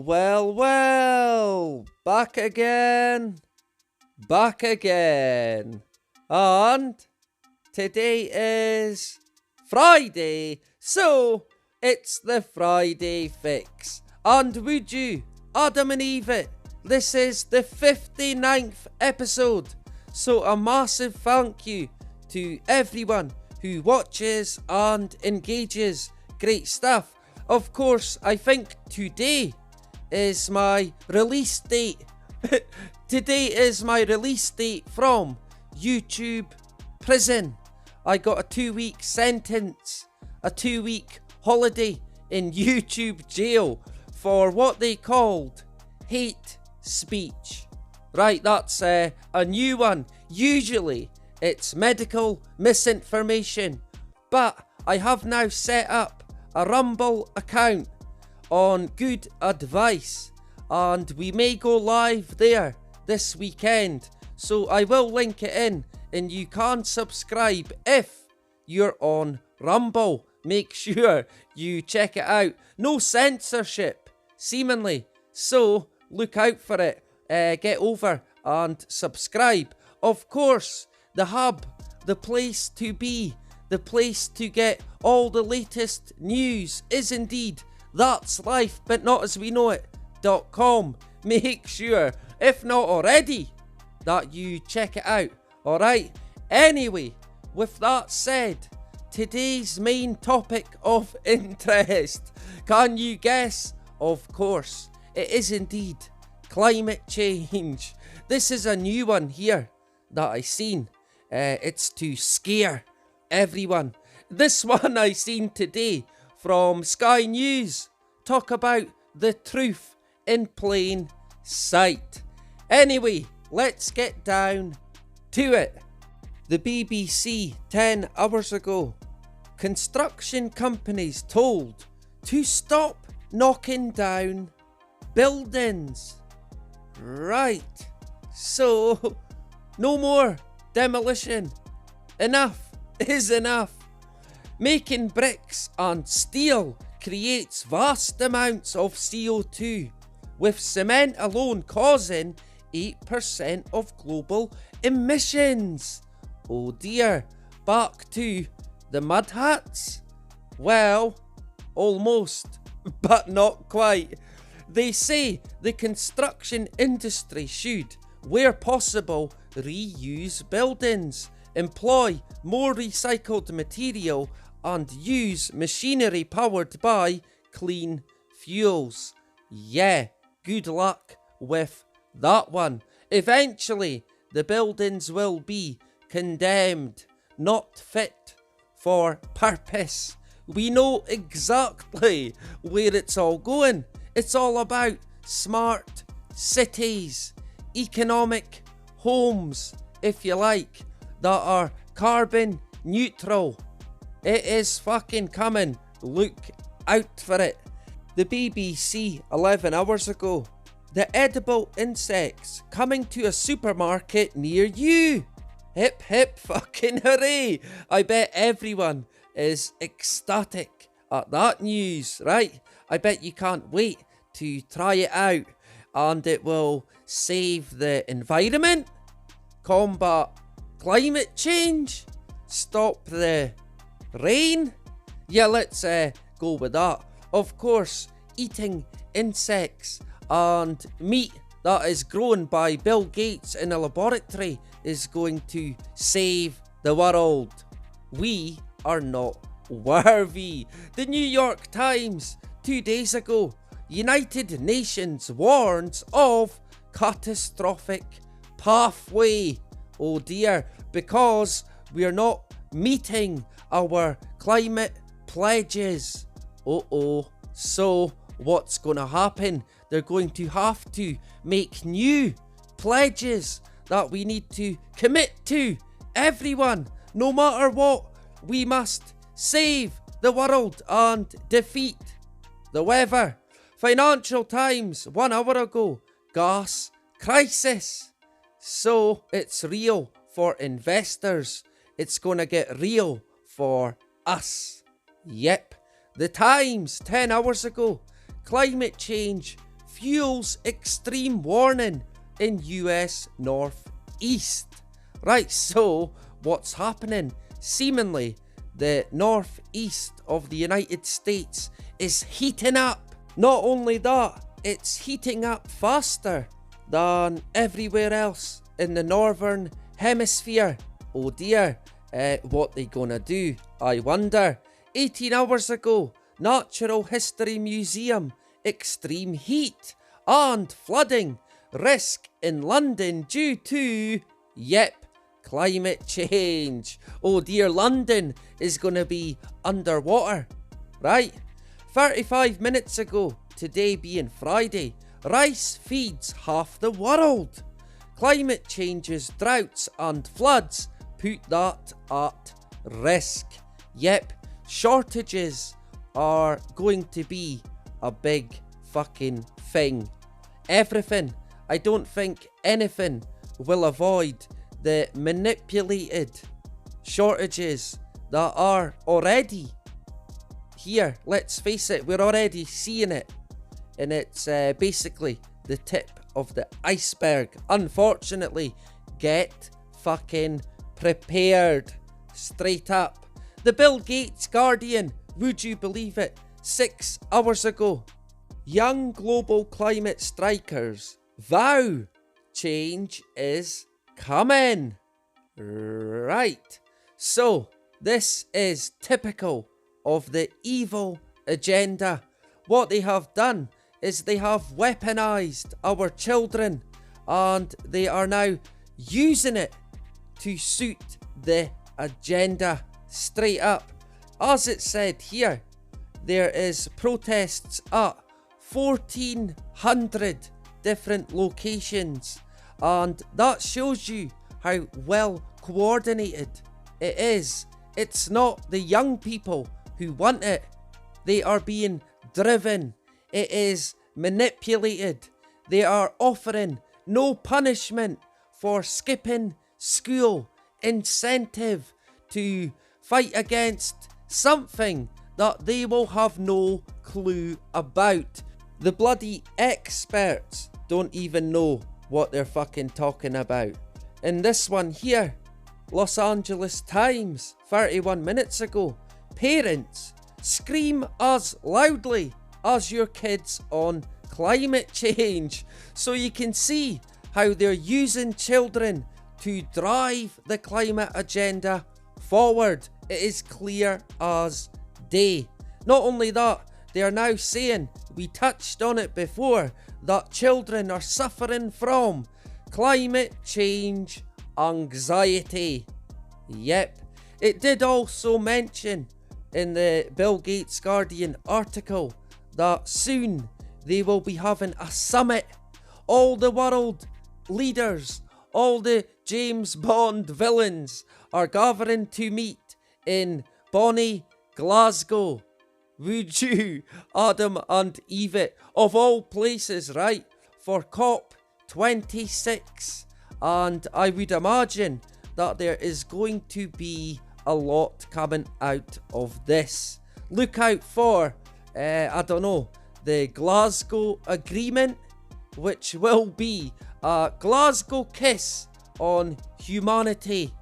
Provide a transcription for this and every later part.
Well, back again. And today is Friday, so it's the Friday fix. And would you, Adam and Eve it, this is the 59th episode, so a massive thank you to everyone who watches and engages. Great stuff. Of course, I think today is my release date. Today is my release date from YouTube prison. I got a 2-week sentence, a 2-week holiday in YouTube jail for what they called hate speech. Right, that's a new one. Usually it's medical misinformation, but I have now set up a Rumble account on good advice, and we may go live there this weekend, so I will link it in, and you can subscribe if you're on Rumble. Make sure you check it out. No censorship, seemingly, so look out for it. Get over and subscribe. Of course, the hub, the place to be, the place to get all the latest news is indeed That's Life But Not As We Know It.com. Make sure, if not already, that you check it out. Alright, anyway, with that said, today's main topic of interest, can you guess? Of course, it is indeed climate change. This is a new one here that I seen. It's to scare everyone. This one I seen today from Sky News. Talk about the truth in plain sight. Anyway, let's get down to it. The BBC 10 hours ago. Construction companies told to stop knocking down buildings. Right, so no more demolition. Enough is enough. Making bricks and steel creates vast amounts of CO2, with cement alone causing 8% of global emissions. Oh dear, back to the mud hats? Well, almost, but not quite. They say the construction industry should, where possible, reuse buildings, employ more recycled material, and use machinery powered by clean fuels. Yeah, good luck with that one. Eventually, the buildings will be condemned, not fit for purpose. We know exactly where it's all going. It's all about smart cities, economic homes, if you like, that are carbon neutral. It is fucking coming. Look out for it. The BBC 11 hours ago. The edible insects coming to a supermarket near you. Hip hip fucking hooray. I bet everyone is ecstatic at that news, right? I bet you can't wait to try it out, and it will save the environment, combat climate change, stop the rain. Yeah, let's go with that. Of course, eating insects and meat that is grown by Bill Gates in a laboratory is going to save the world. We are not worthy. The New York Times 2 days ago. United Nations warns of catastrophic pathway. Oh dear, because we're not meeting our climate pledges. So what's going to happen? They're going to have to make new pledges that we need to commit to. Everyone, no matter what, we must save the world and defeat the weather. Financial Times 1 hour ago. Gas crisis. So it's real for investors. It's gonna get real for us. Yep. The Times 10 hours ago. Climate change fuels extreme warning in US Northeast. Right, so what's happening? Seemingly, the northeast of the United States is heating up. Not only that, it's heating up faster than everywhere else in the northern hemisphere. Oh dear, what they gonna do, I wonder. 18 hours ago, Natural History Museum, extreme heat and flooding risk in London due to, yep, climate change. Oh dear, London is gonna be underwater, right? 35 minutes ago, today being Friday, rice feeds half the world. Climate changes, droughts and floods put that at risk. Yep, shortages are going to be a big fucking thing. Everything, I don't think anything will avoid the manipulated shortages that are already here. Let's face it, we're already seeing it, and it's basically the tip of the iceberg. Unfortunately, get fucking prepared. Straight up. The Bill Gates Guardian, would you believe it, 6 hours ago, young global climate strikers vow change is coming. Right, so this is typical of the evil agenda. What they have done is they have weaponized our children, and they are now using it to suit the agenda. Straight up. As it said here, there is protests at 1,400 different locations, and that shows you how well coordinated it is. It's not the young people who want it. They are being driven. It is manipulated. They are offering no punishment for skipping school, incentive to fight against something that they will have no clue about. The bloody experts don't even know what they're fucking talking about. In this one here, Los Angeles Times, 31 minutes ago, parents, scream as loudly as your kids on climate change. So you can see how they're using children to drive the climate agenda forward. It is clear as day. Not only that, they are now saying, we touched on it before, that children are suffering from climate change anxiety. Yep. It did also mention in the Bill Gates Guardian article that soon they will be having a summit. All the world leaders, all the James Bond villains are gathering to meet in Bonnie, Glasgow. Would you, Adam and Eve, of all places, right, for COP26? And I would imagine that there is going to be a lot coming out of this. Look out for, I don't know, the Glasgow Agreement, which will be a Glasgow kiss on humanity.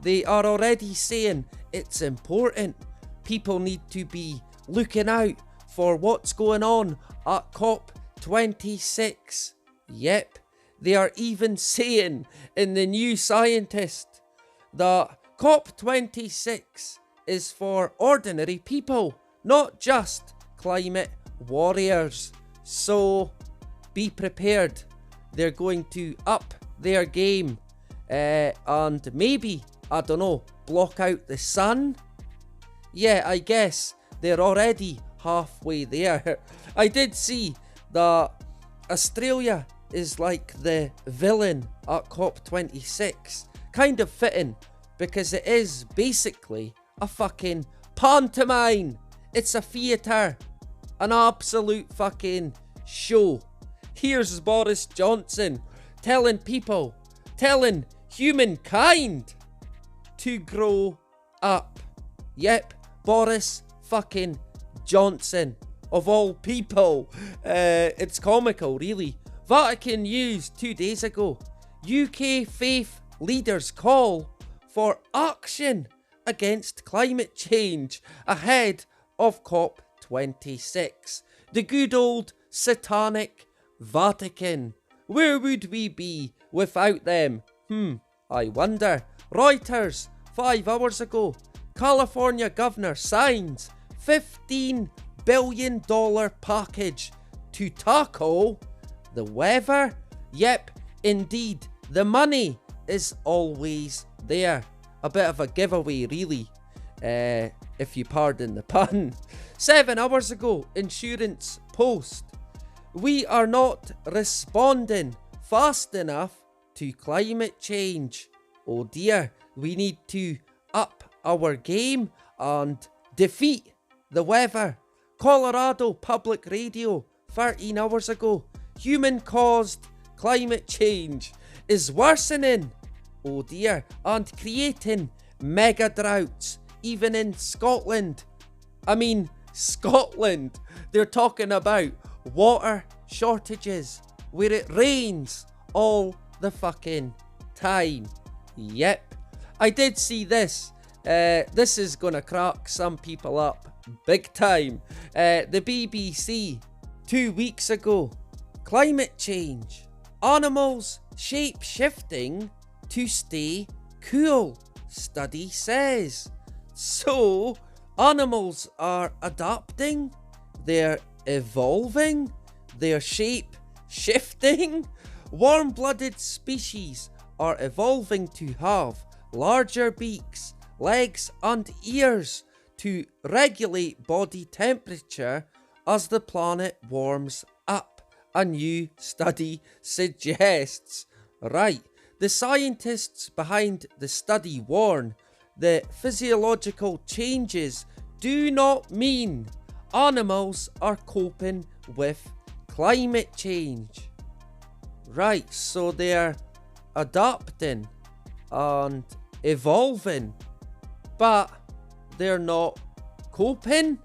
They are already saying it's important. People need to be looking out for what's going on at COP26. Yep, they are even saying in the New Scientist that COP26 is for ordinary people, not just climate warriors. So be prepared. They're going to up their game and maybe, I don't know, block out the sun. Yeah, I guess they're already halfway there. I did see that Australia is like the villain at COP26. Kind of fitting, because it is basically a fucking pantomime. It's a theatre. An absolute fucking show. Here's Boris Johnson telling people, telling humankind to grow up. Yep, Boris fucking Johnson. of all people. It's comical, really. Vatican News 2 days ago. UK faith leaders call for action against climate change ahead of COP26. The good old satanic Vatican. Where would we be without them? I wonder. Reuters, 5 hours ago. California governor signs $15 billion package to tackle the weather. Yep, indeed, the money is always there. A bit of a giveaway, really, if you pardon the pun. 7 hours ago, Insurance Post. We are not responding fast enough to climate change. Oh dear, we need to up our game and defeat the weather. Colorado Public Radio, 13 hours ago. Human-caused climate change is worsening. Oh dear, and creating mega droughts, even in Scotland. I mean, Scotland. They're talking about water shortages where it rains all the fucking time. Yep. I did see this. This is gonna crack some people up big time. The BBC 2 weeks ago. Climate change. Animals shape-shifting to stay cool, study says. So, animals are adapting, they're evolving, they're shape-shifting. Warm-blooded species are evolving to have larger beaks, legs and ears to regulate body temperature as the planet warms up, a new study suggests. Right, the scientists behind the study warn the physiological changes do not mean animals are coping with climate change. Right, so they're adapting and evolving, but they're not coping?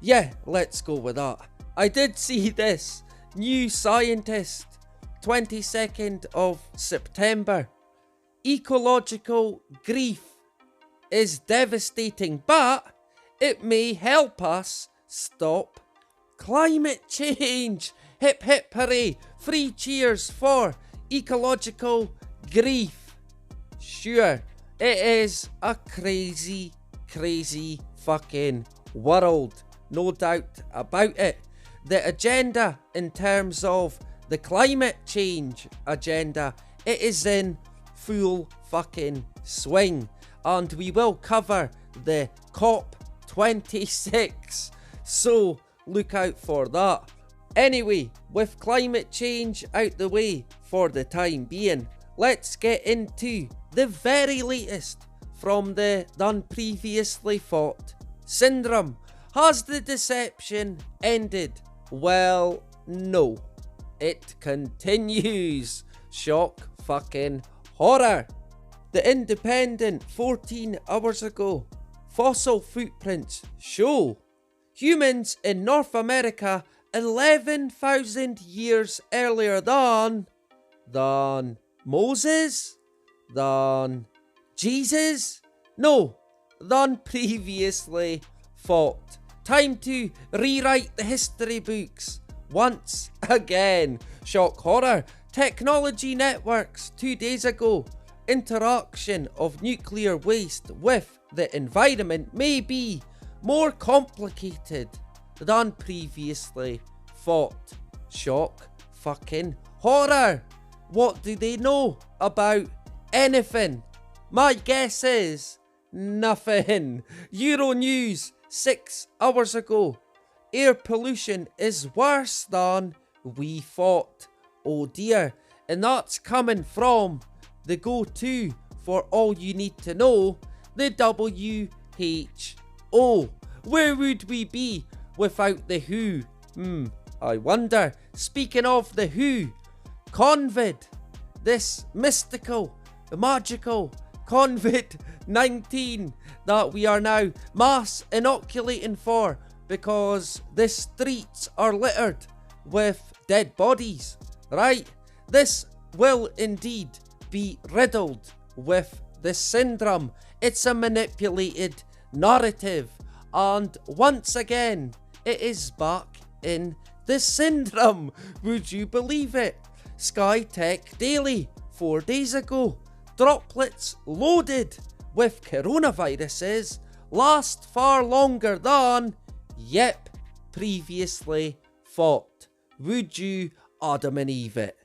Yeah, let's go with that. I did see this. New Scientist, 22nd of September. Ecological grief is devastating, but it may help us stop climate change. Hip hip hooray. 3 cheers for ecological grief. Sure, it is a crazy, crazy fucking world. No doubt about it. The agenda in terms of the climate change agenda, it is in full fucking swing. And we will cover the COP26. So look out for that. Anyway, with climate change out the way for the time being, let's get into the very latest from the done previously fought syndrome. Has the deception ended? Well, no. It continues. Shock fucking horror. The Independent 14 hours ago. Fossil footprints show humans in North America 11,000 years earlier than Moses? Than Jesus? No, than previously thought. Time to rewrite the history books once again. Shock horror. Technology networks 2 days ago. Interaction of nuclear waste with the environment may be more complicated than previously thought. Shock fucking horror. What do they know about anything? My guess is nothing. Euronews 6 hours ago. Air pollution is worse than we thought. Oh dear. And that's coming from the go-to for all you need to know, the WHO. Where would we be without the WHO? I wonder. Speaking of the WHO, COVID, this mystical, magical COVID-19 that we are now mass inoculating for because the streets are littered with dead bodies, right? This will indeed be riddled with the syndrome. It's a manipulated narrative, and once again, it is back in the syndrome. Would you believe it? Sky Tech Daily 4 days ago. Droplets loaded with coronaviruses last far longer than, yep, previously thought. Would you Adam and Eve it?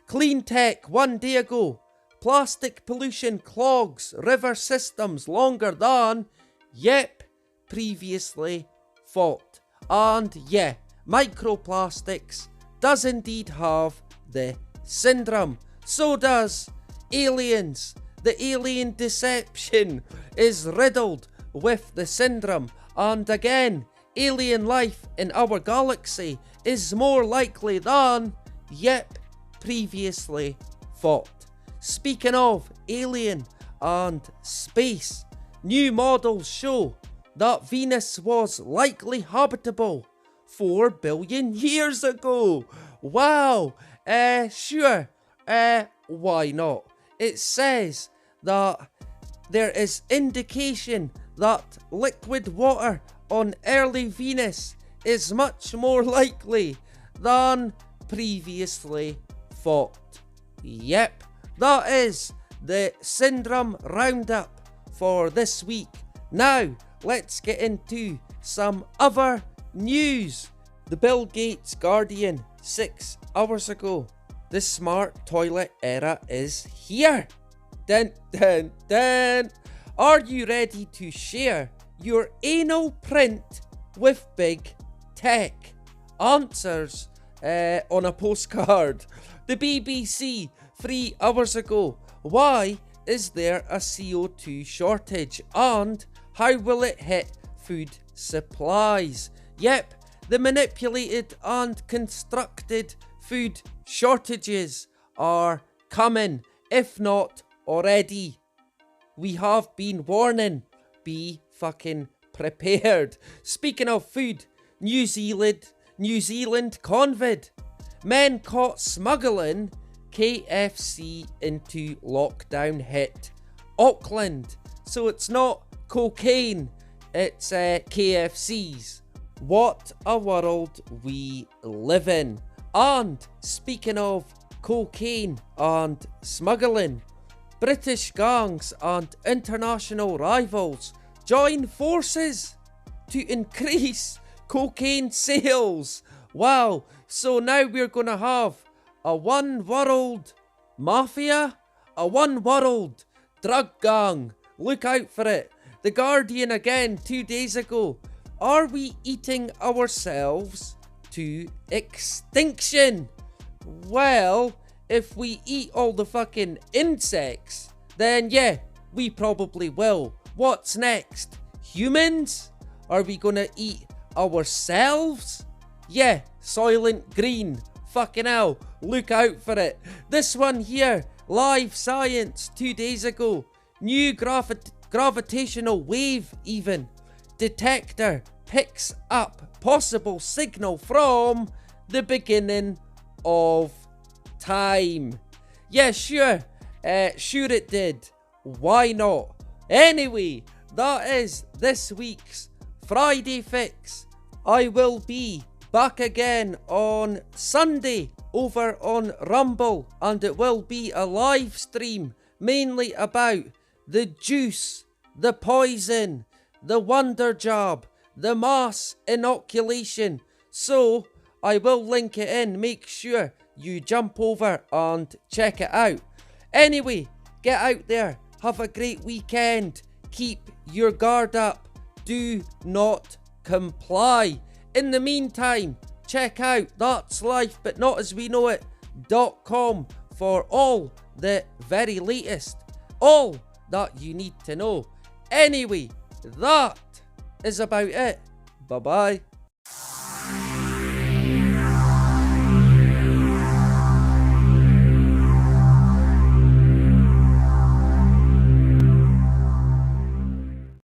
Clean Tech 1 day ago. Plastic pollution clogs river systems longer than, yep, previously thought. And yeah, microplastics does indeed have the syndrome. So does aliens. The alien deception is riddled with the syndrome. And again, alien life in our galaxy is more likely than, yep, previously thought. Speaking of alien and space, new models show that Venus was likely habitable 4 billion years ago. Wow, sure, why not? It says that there is indication that liquid water on early Venus is much more likely than previously thought. Yep, that is the Syndrome Roundup for this week. Now, let's get into some other news. The Bill Gates Guardian 6 hours ago. The smart toilet era is here. Dun dun dun. Are you ready to share your anal print with big tech? Answers on a postcard. The BBC 3 hours ago. Why is there a CO2 shortage and how will it hit food supplies? Yep, the manipulated and constructed food shortages are coming, if not already. We have been warning. Be fucking prepared. Speaking of food, New Zealand convid. Men caught smuggling KFC into lockdown hit Auckland. So it's not cocaine, it's KFCs. What a world we live in. And speaking of cocaine and smuggling, British gangs and international rivals join forces to increase cocaine sales. Wow, so now we're gonna have a one world mafia, a one world drug gang. Look out for it. The Guardian again 2 days ago. Are we eating ourselves to extinction? Well, if we eat all the fucking insects, then yeah, we probably will. What's next? Humans? Are we gonna eat ourselves? Yeah, Soylent Green. Fucking hell, look out for it. This one here, Live Science 2 days ago. New gravitational wave even. Detector picks up possible signal from the beginning of time. Yeah, sure it did. Why not? Anyway, that is this week's Friday Fix. I will be back again on Sunday over on Rumble, and it will be a live stream mainly about the juice, the poison, the wonder jab, the mass inoculation. So I will link it in. Make sure you jump over and check it out. Anyway, get out there. Have a great weekend. Keep your guard up. Do not comply. In the meantime, check out That's Life But Not As We Know It.com for all the very latest. All that you need to know. Anyway, that is about it. Bye bye.